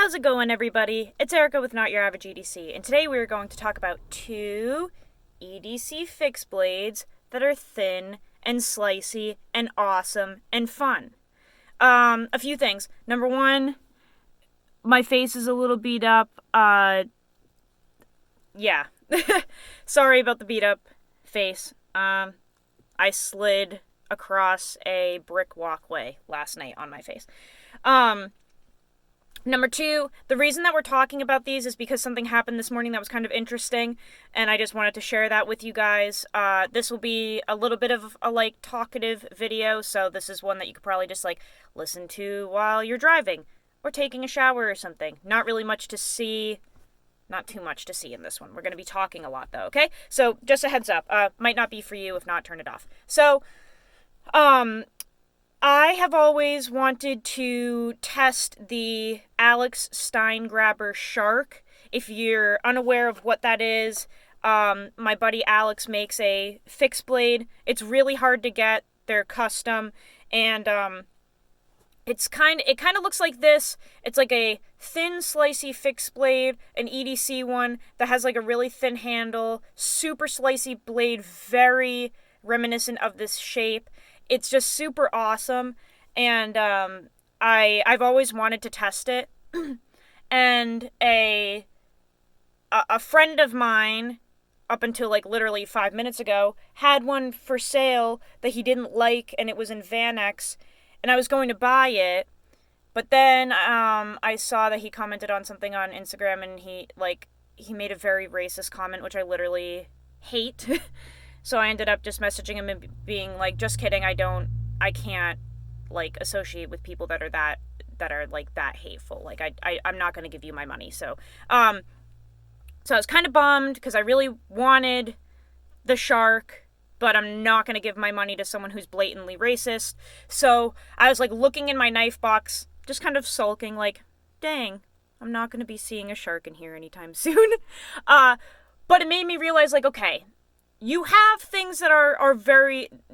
How's it going, everybody? It's Erica with Not Your Average EDC, and today we are going to talk about two EDC fixed blades that are thin and slicey and awesome and fun. A few things. Number one, my face is a little beat up. Yeah. Sorry about the beat up face. I slid across a brick walkway last night on my face. Number two, the reason that we're talking about these is because something happened this morning that was kind of interesting, and I just wanted to share that with you guys. This will be a little bit of a, talkative video, so this is one that you could probably just, listen to while you're driving, or taking a shower or something. Not really much to see, not too much to see in this one. We're going to be talking a lot, though, okay? So, just a heads up, might not be for you, if not, turn it off. So, I have always wanted to test the Alex Steingraber Shark. If you're unaware of what that is, my buddy Alex makes a fixed blade. It's really hard to get. They're custom, and it kind of looks like this. It's like a thin, slicey fixed blade, an EDC one that has a really thin handle, super slicey blade, very reminiscent of this shape. It's just super awesome, and I've always wanted to test it. And a friend of mine, up until literally 5 minutes ago, had one for sale that he didn't like, and it was in Vanex, and I was going to buy it, but then I saw that he commented on something on Instagram, and he made a very racist comment, which I literally hate. So I ended up just messaging him and being just kidding, I can't, associate with people that are that hateful. I'm not going to give you my money. So I was kind of bummed because I really wanted the Shark, but I'm not going to give my money to someone who's blatantly racist. So I was, looking in my knife box, just kind of sulking, dang, I'm not going to be seeing a Shark in here anytime soon. But it made me realize, okay, you have things that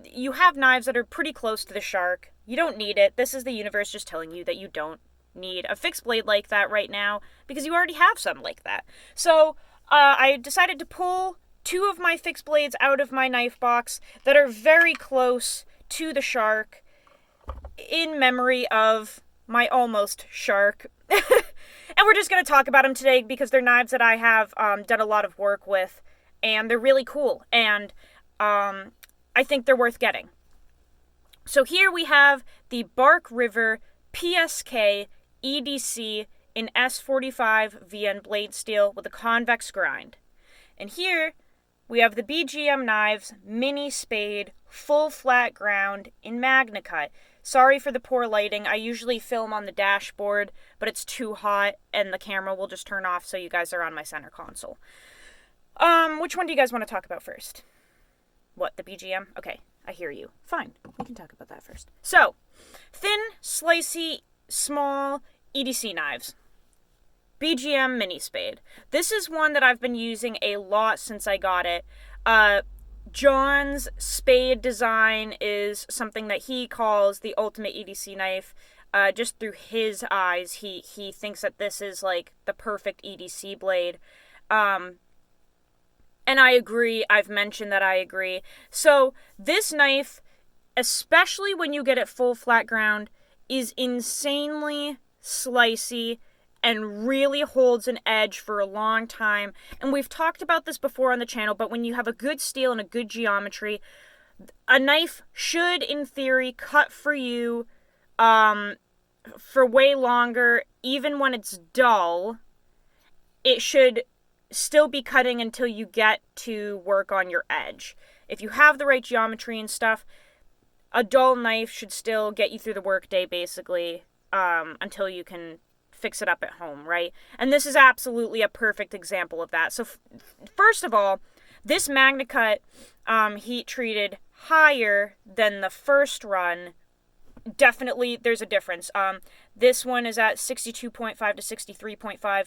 you have knives that are pretty close to the Shark. You don't need it. This is the universe just telling you that you don't need a fixed blade like that right now because you already have some like that. So I decided to pull two of my fixed blades out of my knife box that are very close to the Shark in memory of my almost Shark. And we're just going to talk about them today because they're knives that I have done a lot of work with. And they're really cool, and I think they're worth getting. So here we have the River PSK EDC in S45 VN blade steel with a convex grind. And here we have the BGM Knives mini spade full flat ground in Magna Cut. Sorry for the poor lighting. I usually film on the dashboard, but it's too hot, and the camera will just turn off so you guys are on my center console. Which one do you guys want to talk about first? What, the BGM? Okay, I hear you. Fine, we can talk about that first. So, thin, slicey, small EDC knives. BGM mini spade. This is one that I've been using a lot since I got it. John's spade design is something that he calls the ultimate EDC knife. Just through his eyes, he thinks that this is the perfect EDC blade. And I agree. I've mentioned that I agree. So this knife, especially when you get it full flat ground, is insanely slicey and really holds an edge for a long time. And we've talked about this before on the channel, but when you have a good steel and a good geometry, a knife should, in theory, cut for you for way longer. Even when it's dull, it should still be cutting until you get to work on your edge. If you have the right geometry and stuff, a dull knife should still get you through the workday, basically, until you can fix it up at home, right? And this is absolutely a perfect example of that. So first of all, this Magna Cut heat treated higher than the first run. Definitely there's a difference. This one is at 62.5 to 63.5.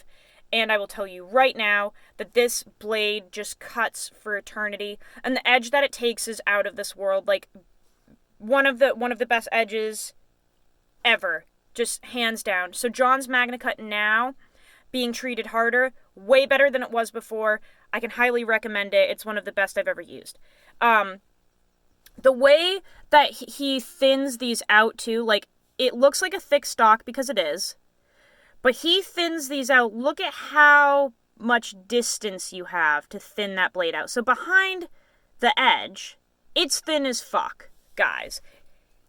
And I will tell you right now that this blade just cuts for eternity. And the edge that it takes is out of this world. One of the best edges ever. just hands down. So John's MagnaCut now, being treated harder, way better than it was before. I can highly recommend it. It's one of the best I've ever used. The way that he thins these out too, like, it looks like a thick stock because it is, but he thins these out. Look at how much distance you have to thin that blade out. So behind the edge, it's thin as fuck, guys.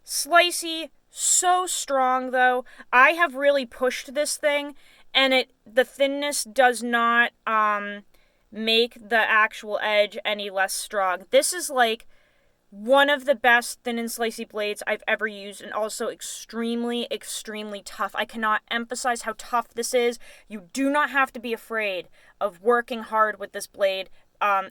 Slicey, so strong though. I have really pushed this thing, and the thinness does not make the actual edge any less strong. This is like one of the best thin and slicey blades I've ever used, and also extremely, extremely tough. I cannot emphasize how tough this is. You do not have to be afraid of working hard with this blade.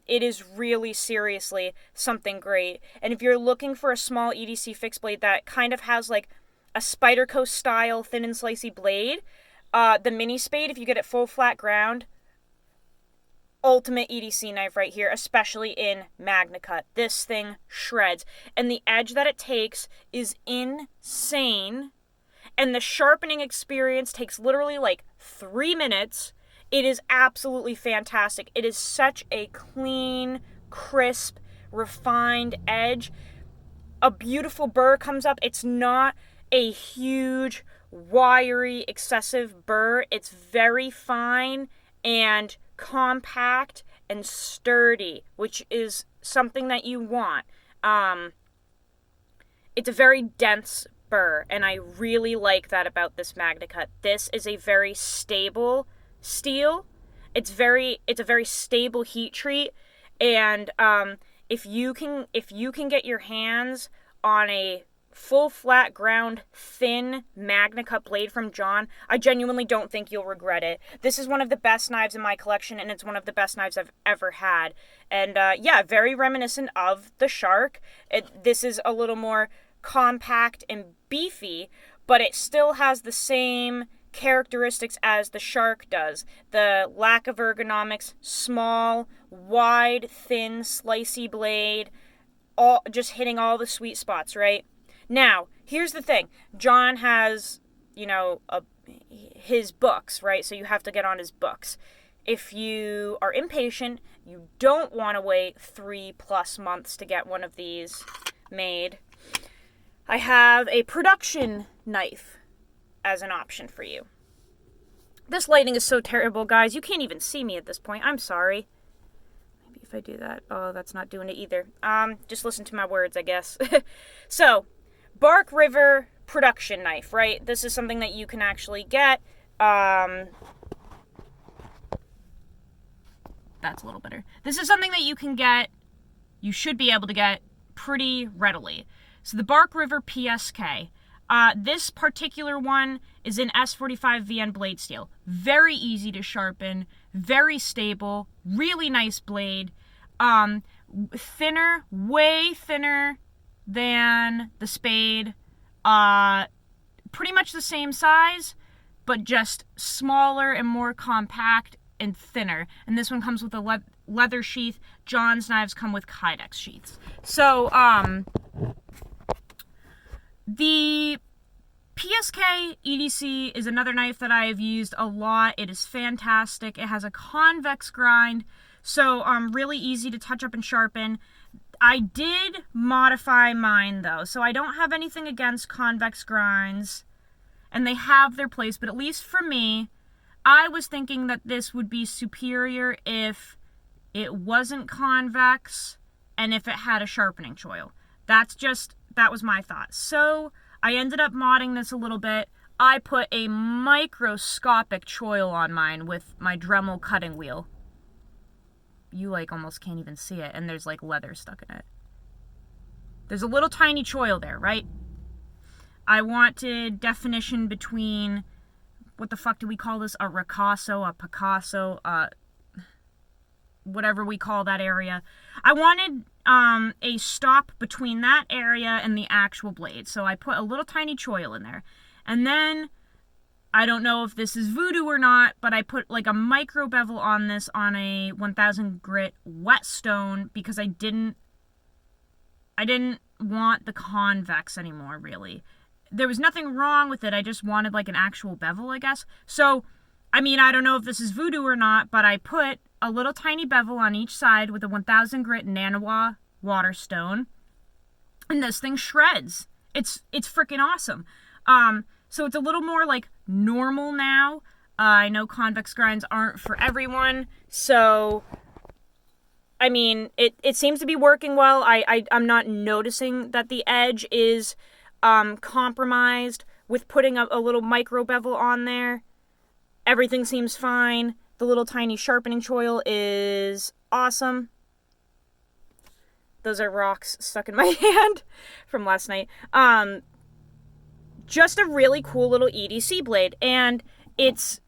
It is really, seriously, something great. And if you're looking for a small EDC fixed blade that kind of has like a Spyderco style thin and slicey blade, the mini spade, if you get it full flat ground, ultimate EDC knife right here, especially in MagnaCut. This thing shreds, and the edge that it takes is insane, and the sharpening experience takes literally like 3 minutes. It is absolutely fantastic. It is such a clean, crisp, refined edge. A beautiful burr comes up. It's not a huge, wiry, excessive burr. It's very fine and compact and sturdy, which is something that you want. It's a very dense burr, and I really like that about this MagnaCut. This is a very stable steel. It's a very stable heat treat, and if you can get your hands on a full flat ground thin MagnaCut blade from John, I genuinely don't think you'll regret it. This is one of the best knives in my collection, and it's one of the best knives I've ever had. And yeah, very reminiscent of the Shark. This is a little more compact and beefy, but it still has the same characteristics as the Shark does. The lack of ergonomics, small, wide, thin, slicey blade, all just hitting all the sweet spots, right? Now, here's the thing. John has, his books, right? So you have to get on his books. If you are impatient, you don't want to wait 3+ months to get one of these made, I have a production knife as an option for you. This lighting is so terrible, guys. You can't even see me at this point. I'm sorry. Maybe if I do that. Oh, that's not doing it either. Just listen to my words, I guess. So, Bark River production knife, right? This is something that you can actually get. That's a little better. This is something that you can get, you should be able to get pretty readily. So the Bark River PSK. This particular one is in S45 VN blade steel. Very easy to sharpen, very stable, really nice blade. Thinner, way thinner than the spade. Pretty much the same size, but just smaller and more compact and thinner. And this one comes with a leather sheath. John's knives come with Kydex sheaths. So, the PSK EDC is another knife that I have used a lot. It is fantastic. It has a convex grind, so really easy to touch up and sharpen. I did modify mine though, so I don't have anything against convex grinds, and they have their place, but at least for me, I was thinking that this would be superior if it wasn't convex and if it had a sharpening choil. That was my thought. So I ended up modding this a little bit. I put a microscopic choil on mine with my Dremel cutting wheel. You almost can't even see it, and there's leather stuck in it. There's a little tiny choil there, right? I wanted definition between, what the fuck do we call this? A ricasso, a Picasso, whatever we call that area. I wanted a stop between that area and the actual blade. So I put a little tiny choil in there. And then, I don't know if this is voodoo or not, but I put a micro bevel on this on a 1000 grit whetstone because I didn't want the convex anymore, really. there was nothing wrong with it. I just wanted like an actual bevel, I guess. So, I mean, I don't know if this is voodoo or not, but I put a little tiny bevel on each side with a 1000 grit Nanawa waterstone, and this thing shreds. It's freaking awesome. So it's a little more like normal now. I know convex grinds aren't for everyone, so I mean, it seems to be working well. I'm not noticing that the edge is compromised with putting a little micro bevel on there. Everything seems fine. The little tiny sharpening choil is awesome. Those are rocks stuck in my hand from last night. Just a really cool little EDC blade, and it's,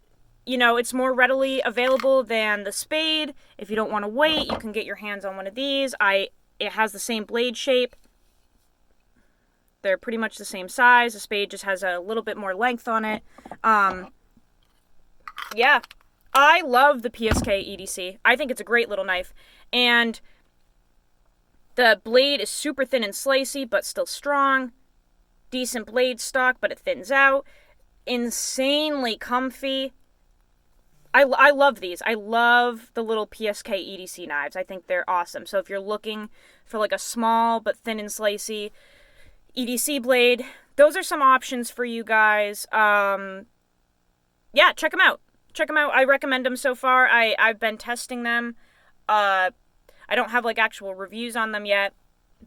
you know, it's more readily available than the spade. If you don't want to wait, you can get your hands on one of these. It has the same blade shape. They're pretty much the same size. The spade just has a little bit more length on it. Yeah, I love the PSK EDC. I think it's a great little knife. And the blade is super thin and slicey, but still strong. Decent blade stock, but it thins out. Insanely comfy. I love these. I love the little PSK EDC knives. I think they're awesome. So if you're looking for like a small but thin and slicey EDC blade, those are some options for you guys. Yeah, check them out. Check them out. I recommend them so far. I've been testing them. I don't have like actual reviews on them yet,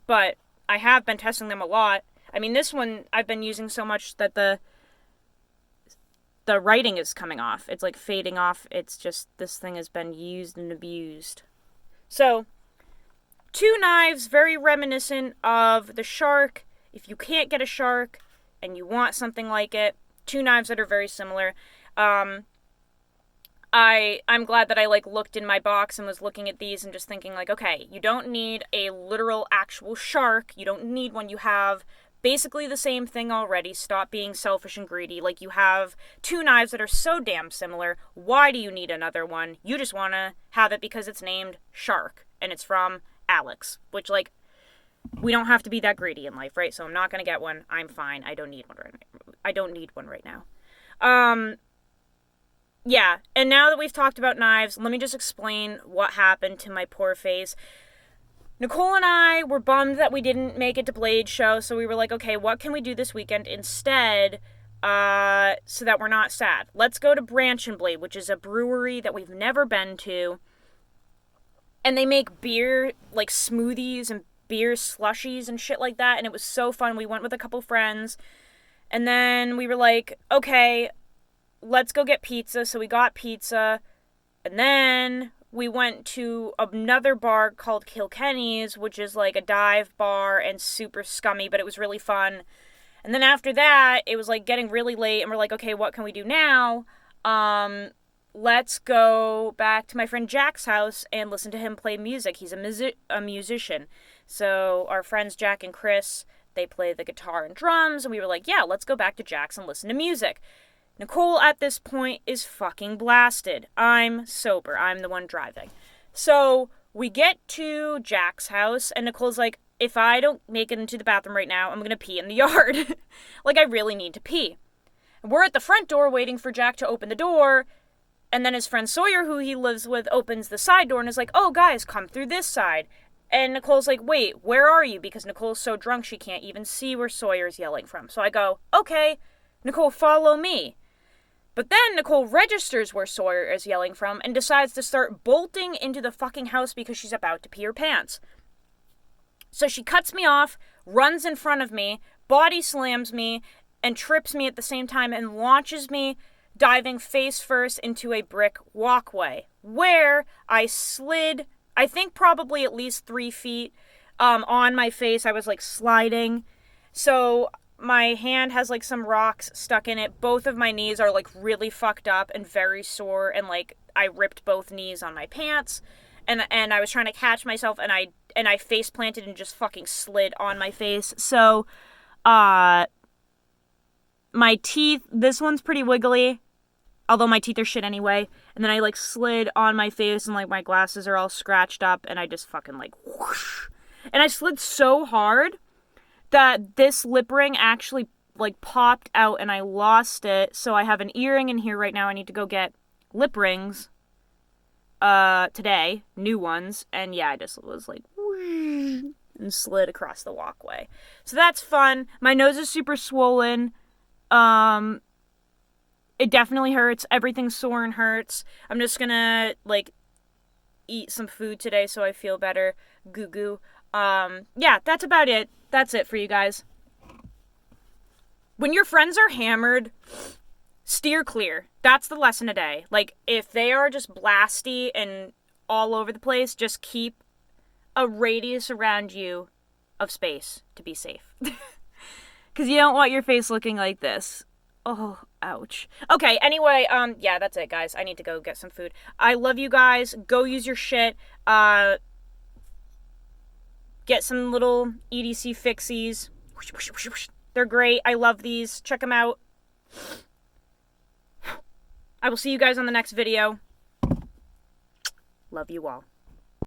but I have been testing them a lot. I mean, this one I've been using so much that the writing is coming off. It's like fading off. It's just, this thing has been used and abused. So, 2 knives very reminiscent of the shark. If you can't get a shark and you want something like it, 2 knives that are very similar. I'm glad that I like looked in my box and was looking at these and just thinking like, okay, you don't need a literal actual shark. You don't need one. You have basically the same thing already. Stop being selfish and greedy. Like, you have 2 knives that are so damn similar. Why do you need another one? You just want to have it because it's named Shark and it's from Alex, which, like, we don't have to be that greedy in life, right? So I'm not going to get one. I'm fine. I don't need one right now. Yeah, and now that we've talked about knives, let me just explain what happened to my poor face. Nicole and I were bummed that we didn't make it to Blade Show, so we were like, okay, what can we do this weekend instead, so that we're not sad? Let's go to Branch and Blade, which is a brewery that we've never been to, and they make beer, like smoothies and beer slushies and shit like that, and it was so fun. We went with a couple friends, and then we were like, okay, let's go get pizza, so we got pizza, and then we went to another bar called Kilkenny's, which is like a dive bar and super scummy, but it was really fun. And then after that, it was like getting really late, and we're like, okay, what can we do now? Let's go back to my friend Jack's house and listen to him play music. He's a musician. So our friends Jack and Chris, they play the guitar and drums, and we were like, yeah, let's go back to Jack's and listen to music. Nicole, at this point, is fucking blasted. I'm sober. I'm the one driving. So, we get to Jack's house, and Nicole's like, if I don't make it into the bathroom right now, I'm gonna pee in the yard. Like, I really need to pee. And we're at the front door waiting for Jack to open the door, and then his friend Sawyer, who he lives with, opens the side door and is like, oh, guys, come through this side. And Nicole's like, wait, where are you? Because Nicole's so drunk she can't even see where Sawyer's yelling from. So I go, okay, Nicole, follow me. But then Nicole registers where Sawyer is yelling from and decides to start bolting into the fucking house because she's about to pee her pants. So she cuts me off, runs in front of me, body slams me, and trips me at the same time and launches me diving face first into a brick walkway, where I slid, I think probably at least 3 feet on my face. I was like sliding. So my hand has like some rocks stuck in it. Both of my knees are like really fucked up and very sore, and like I ripped both knees on my pants, and I was trying to catch myself, and I face planted and just fucking slid on my face. So my teeth, this one's pretty wiggly, although my teeth are shit anyway. And then I like slid on my face, and like my glasses are all scratched up, and I just fucking like whoosh. And I slid so hard that this lip ring actually like popped out and I lost it. So I have an earring in here right now. I need to go get lip rings today, new ones. And yeah, I just was like and slid across the walkway. So that's fun. My nose is super swollen. It definitely hurts. Everything's sore and hurts. I'm just gonna like eat some food today so I feel better. Goo goo. Yeah, that's about it. That's it for you guys. When your friends are hammered, steer clear. That's the lesson today. Like, if they are just blasty and all over the place, just keep a radius around you of space to be safe. Because you don't want your face looking like this. Oh, ouch. Okay, anyway, yeah, that's it, guys. I need to go get some food. I love you guys. Go use your shit. Get some little EDC fixies. They're great. I love these. Check them out. I will see you guys on the next video. Love you all.